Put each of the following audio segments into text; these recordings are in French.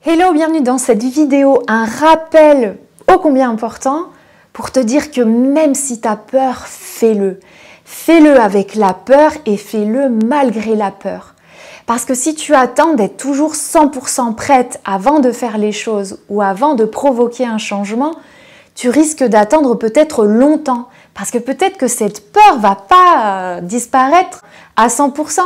Hello, bienvenue dans cette vidéo, un rappel ô combien important pour te dire que même si tu as peur, fais-le. Fais-le avec la peur et fais-le malgré la peur. Parce que si tu attends d'être toujours 100% prête avant de faire les choses ou avant de provoquer un changement, tu risques d'attendre peut-être longtemps. Parce que peut-être que cette peur ne va pas disparaître à 100%.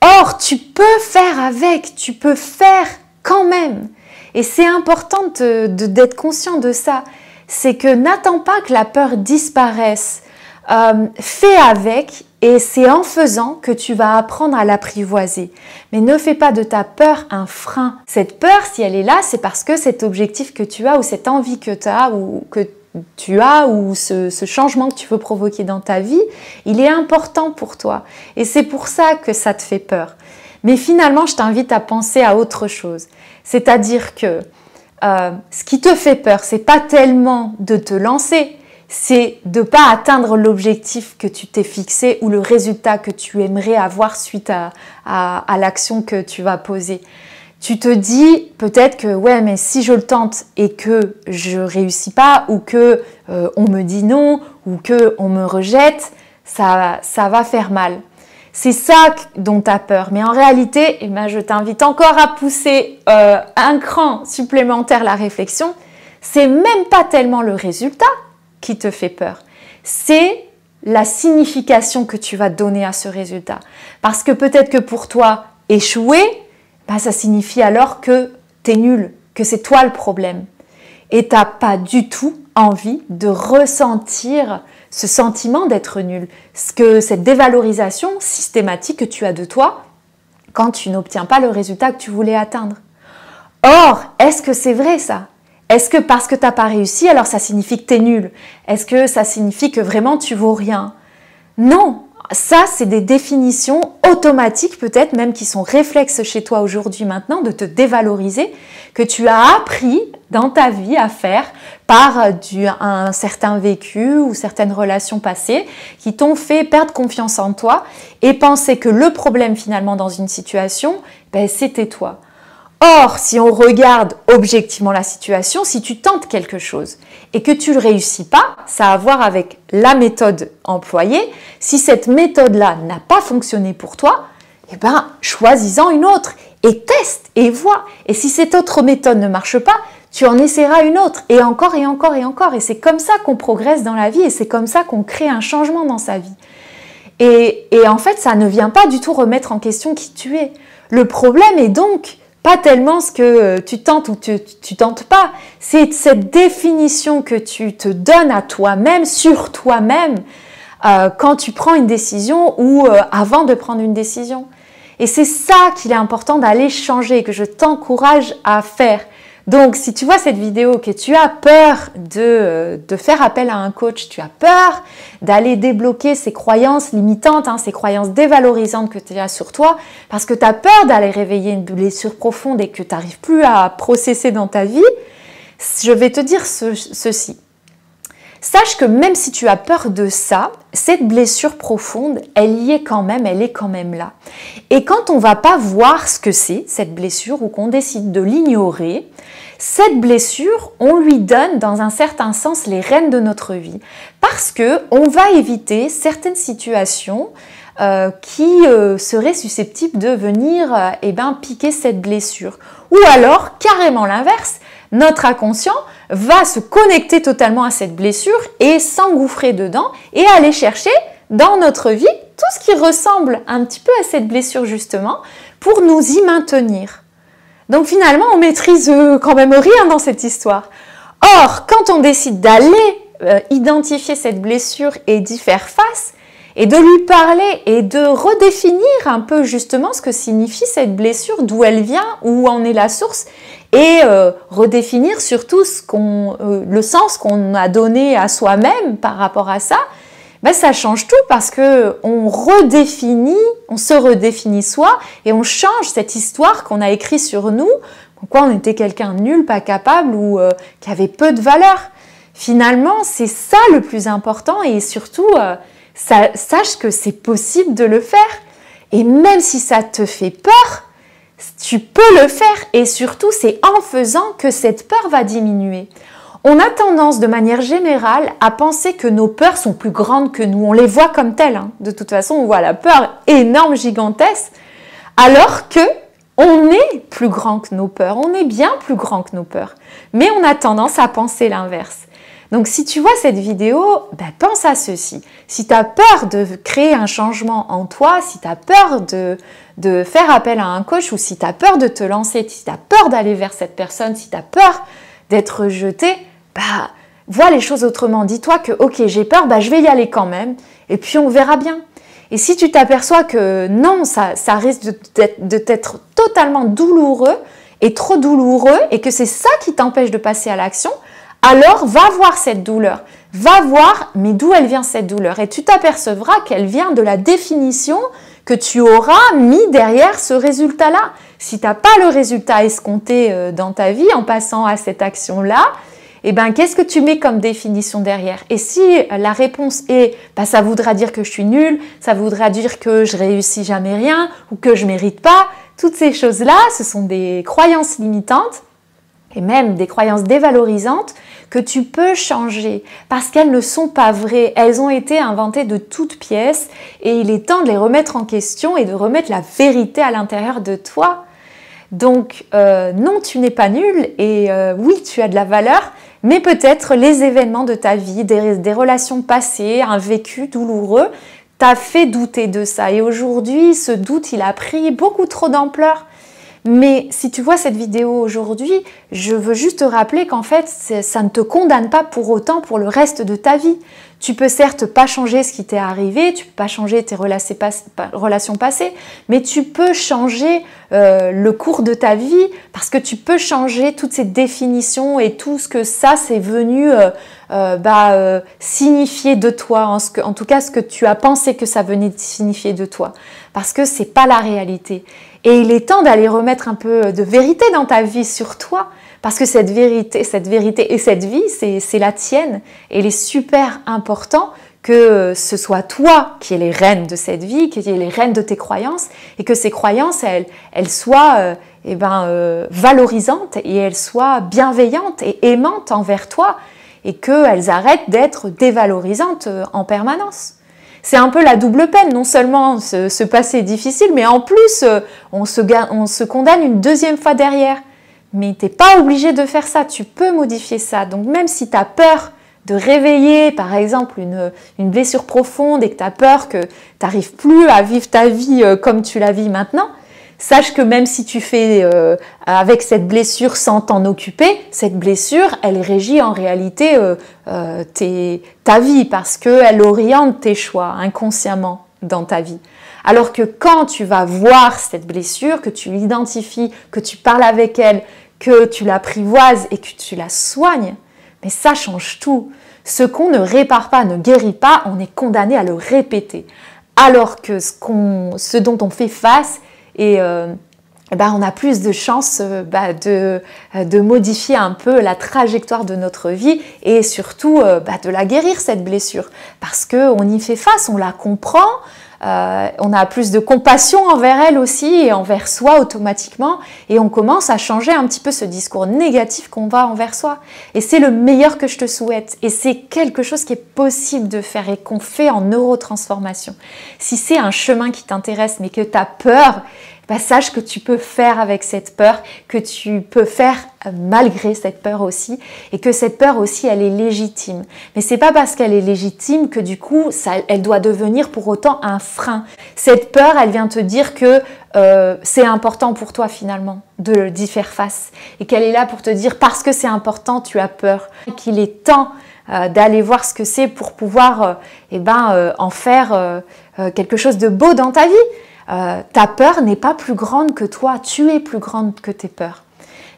Or, tu peux faire avec, tu peux faire quand même. Et c'est important d'être conscient de ça. C'est que n'attends pas que la peur disparaisse. Fais avec et c'est en faisant que tu vas apprendre à l'apprivoiser. Mais ne fais pas de ta peur un frein. Cette peur, si elle est là, c'est parce que cet objectif que tu as ou cette envie que tu as ou ce changement que tu veux provoquer dans ta vie, il est important pour toi. Et c'est pour ça que ça te fait peur. Mais finalement, je t'invite à penser à autre chose. C'est-à-dire que ce qui te fait peur, c'est pas tellement de te lancer, c'est de ne pas atteindre l'objectif que tu t'es fixé ou le résultat que tu aimerais avoir suite à l'action que tu vas poser. Tu te dis peut-être que ouais, mais si je le tente et que je réussis pas ou que on me dit non ou que on me rejette, ça va faire mal. C'est ça dont tu as peur. Mais en réalité, eh ben, je t'invite encore à pousser un cran supplémentaire la réflexion. C'est même pas tellement le résultat qui te fait peur. C'est la signification que tu vas donner à ce résultat. Parce que peut-être que pour toi, échouer, ben, ça signifie alors que tu es nul, que c'est toi le problème. Et tu n'as pas du tout envie de ressentir ce sentiment d'être nul, cette dévalorisation systématique que tu as de toi quand tu n'obtiens pas le résultat que tu voulais atteindre. Or, est-ce que c'est vrai ça? Est-ce que parce que tu n'as pas réussi, alors ça signifie que tu es nul? Est-ce que ça signifie que vraiment tu vaux rien? Non, ça c'est des définitions automatiques peut-être même qui sont réflexes chez toi aujourd'hui maintenant de te dévaloriser, que tu as appris dans ta vie à faire par un certain vécu ou certaines relations passées qui t'ont fait perdre confiance en toi et penser que le problème finalement dans une situation, ben, c'était toi. Or, si on regarde objectivement la situation, si tu tentes quelque chose et que tu ne le réussis pas, ça a à voir avec la méthode employée. Si cette méthode-là n'a pas fonctionné pour toi, eh ben, choisis-en une autre et teste et vois. Et si cette autre méthode ne marche pas, tu en essaieras une autre et encore et encore et encore. Et c'est comme ça qu'on progresse dans la vie et c'est comme ça qu'on crée un changement dans sa vie. Et en fait, ça ne vient pas du tout remettre en question qui tu es. Le problème est donc pas tellement ce que tu tentes ou tu tentes pas, c'est cette définition que tu te donnes à toi-même, sur toi-même, quand tu prends une décision ou avant de prendre une décision. Et c'est ça qu'il est important d'aller changer et que je t'encourage à faire. Donc, si tu vois cette vidéo, que tu as peur de faire appel à un coach, tu as peur d'aller débloquer ces croyances limitantes, ces croyances dévalorisantes que tu as sur toi, parce que tu as peur d'aller réveiller une blessure profonde et que tu n'arrives plus à processer dans ta vie, je vais te dire ceci. Sache que même si tu as peur de ça, cette blessure profonde, elle y est quand même, elle est quand même là. Et quand on ne va pas voir ce que c'est, cette blessure, ou qu'on décide de l'ignorer, cette blessure, on lui donne dans un certain sens les rênes de notre vie. Parce qu'on va éviter certaines situations qui seraient susceptibles de venir piquer cette blessure. Ou alors, carrément l'inverse, notre inconscient va se connecter totalement à cette blessure et s'engouffrer dedans et aller chercher dans notre vie tout ce qui ressemble un petit peu à cette blessure justement pour nous y maintenir. Donc finalement, on maîtrise quand même rien dans cette histoire. Or, quand on décide d'aller identifier cette blessure et d'y faire face et de lui parler et de redéfinir un peu justement ce que signifie cette blessure, d'où elle vient, où en est la source, et redéfinir surtout le sens qu'on a donné à soi-même par rapport à ça, ben ça change tout parce qu'on se redéfinit soi et on change cette histoire qu'on a écrite sur nous, pourquoi on était quelqu'un de nul, pas capable ou qui avait peu de valeur. Finalement, c'est ça le plus important et surtout, sache que c'est possible de le faire. Et même si ça te fait peur, Tu peux le faire et surtout, c'est en faisant que cette peur va diminuer. On a tendance, de manière générale, à penser que nos peurs sont plus grandes que nous. On les voit comme telles. Hein. De toute façon, on voit la peur énorme, gigantesque, alors que on est plus grand que nos peurs. On est bien plus grand que nos peurs. Mais on a tendance à penser l'inverse. Donc, si tu vois cette vidéo, pense à ceci. Si tu as peur de créer un changement en toi, si tu as peur de faire appel à un coach ou si tu as peur de te lancer, si tu as peur d'aller vers cette personne, si tu as peur d'être rejeté, vois les choses autrement. Dis-toi que, ok, j'ai peur, je vais y aller quand même et puis on verra bien. Et si tu t'aperçois que non, ça risque de t'être totalement douloureux et trop douloureux et que c'est ça qui t'empêche de passer à l'action, alors va voir cette douleur. Va voir, mais d'où elle vient cette douleur. Et tu t'apercevras qu'elle vient de la définition que tu auras mis derrière ce résultat-là. Si tu n'as pas le résultat escompté dans ta vie en passant à cette action-là, qu'est-ce que tu mets comme définition derrière? Et si la réponse est ça voudra dire que je suis nulle, ça voudra dire que je réussis jamais rien ou que je mérite pas, toutes ces choses-là, ce sont des croyances limitantes et même des croyances dévalorisantes que tu peux changer parce qu'elles ne sont pas vraies. Elles ont été inventées de toutes pièces et il est temps de les remettre en question et de remettre la vérité à l'intérieur de toi. Donc non, tu n'es pas nul et oui, tu as de la valeur, mais peut-être les événements de ta vie, des relations passées, un vécu douloureux, t'a fait douter de ça. Et aujourd'hui, ce doute, il a pris beaucoup trop d'ampleur. Mais si tu vois cette vidéo aujourd'hui, je veux juste te rappeler qu'en fait, ça ne te condamne pas pour autant pour le reste de ta vie. Tu peux certes pas changer ce qui t'est arrivé, tu peux pas changer tes relations passées, mais tu peux changer le cours de ta vie parce que tu peux changer toutes ces définitions et tout ce que ça c'est venu signifier de toi, en tout cas ce que tu as pensé que ça venait signifier de toi, parce que c'est pas la réalité. Et il est temps d'aller remettre un peu de vérité dans ta vie sur toi, parce que cette vérité et cette vie, c'est la tienne. Et il est super important que ce soit toi qui es les rênes de cette vie, qui es les rênes de tes croyances, et que ces croyances, elles soient valorisantes et elles soient bienveillantes et aimantes envers toi, et qu'elles arrêtent d'être dévalorisantes en permanence. C'est un peu la double peine, non seulement ce passé est difficile, mais en plus, on se condamne une deuxième fois derrière. Mais tu n'es pas obligé de faire ça, tu peux modifier ça. Donc même si tu as peur de réveiller, par exemple, une blessure profonde et que tu as peur que tu n'arrives plus à vivre ta vie comme tu la vis maintenant, sache que même si tu fais avec cette blessure sans t'en occuper, cette blessure, elle régit en réalité ta vie parce qu'elle oriente tes choix inconsciemment dans ta vie. Alors que quand tu vas voir cette blessure, que tu l'identifies, que tu parles avec elle, que tu l'apprivoises et que tu la soignes, mais ça change tout. Ce qu'on ne répare pas, ne guérit pas, on est condamné à le répéter. Alors que ce dont on fait face, on a plus de chances de modifier un peu la trajectoire de notre vie et surtout de la guérir, cette blessure. Parce qu'on y fait face, on la comprend, on a plus de compassion envers elle aussi et envers soi automatiquement et on commence à changer un petit peu ce discours négatif qu'on va envers soi. Et c'est le meilleur que je te souhaite et c'est quelque chose qui est possible de faire et qu'on fait en neurotransformation. Si c'est un chemin qui t'intéresse mais que tu as peur, sache que tu peux faire avec cette peur, que tu peux faire malgré cette peur aussi et que cette peur aussi elle est légitime. Mais c'est pas parce qu'elle est légitime que du coup elle doit devenir pour autant un frein. Cette peur elle vient te dire que c'est important pour toi finalement d'y faire face et qu'elle est là pour te dire parce que c'est important tu as peur, qu'il est temps d'aller voir ce que c'est pour pouvoir en faire quelque chose de beau dans ta vie. Ta peur n'est pas plus grande que toi, tu es plus grande que tes peurs.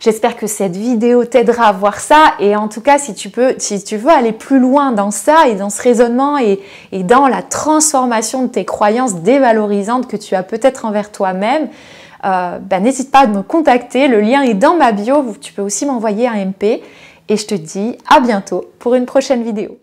J'espère que cette vidéo t'aidera à voir ça et en tout cas si tu veux aller plus loin dans ça et dans ce raisonnement et dans la transformation de tes croyances dévalorisantes que tu as peut-être envers toi-même, n'hésite pas à me contacter, le lien est dans ma bio, tu peux aussi m'envoyer un MP et je te dis à bientôt pour une prochaine vidéo.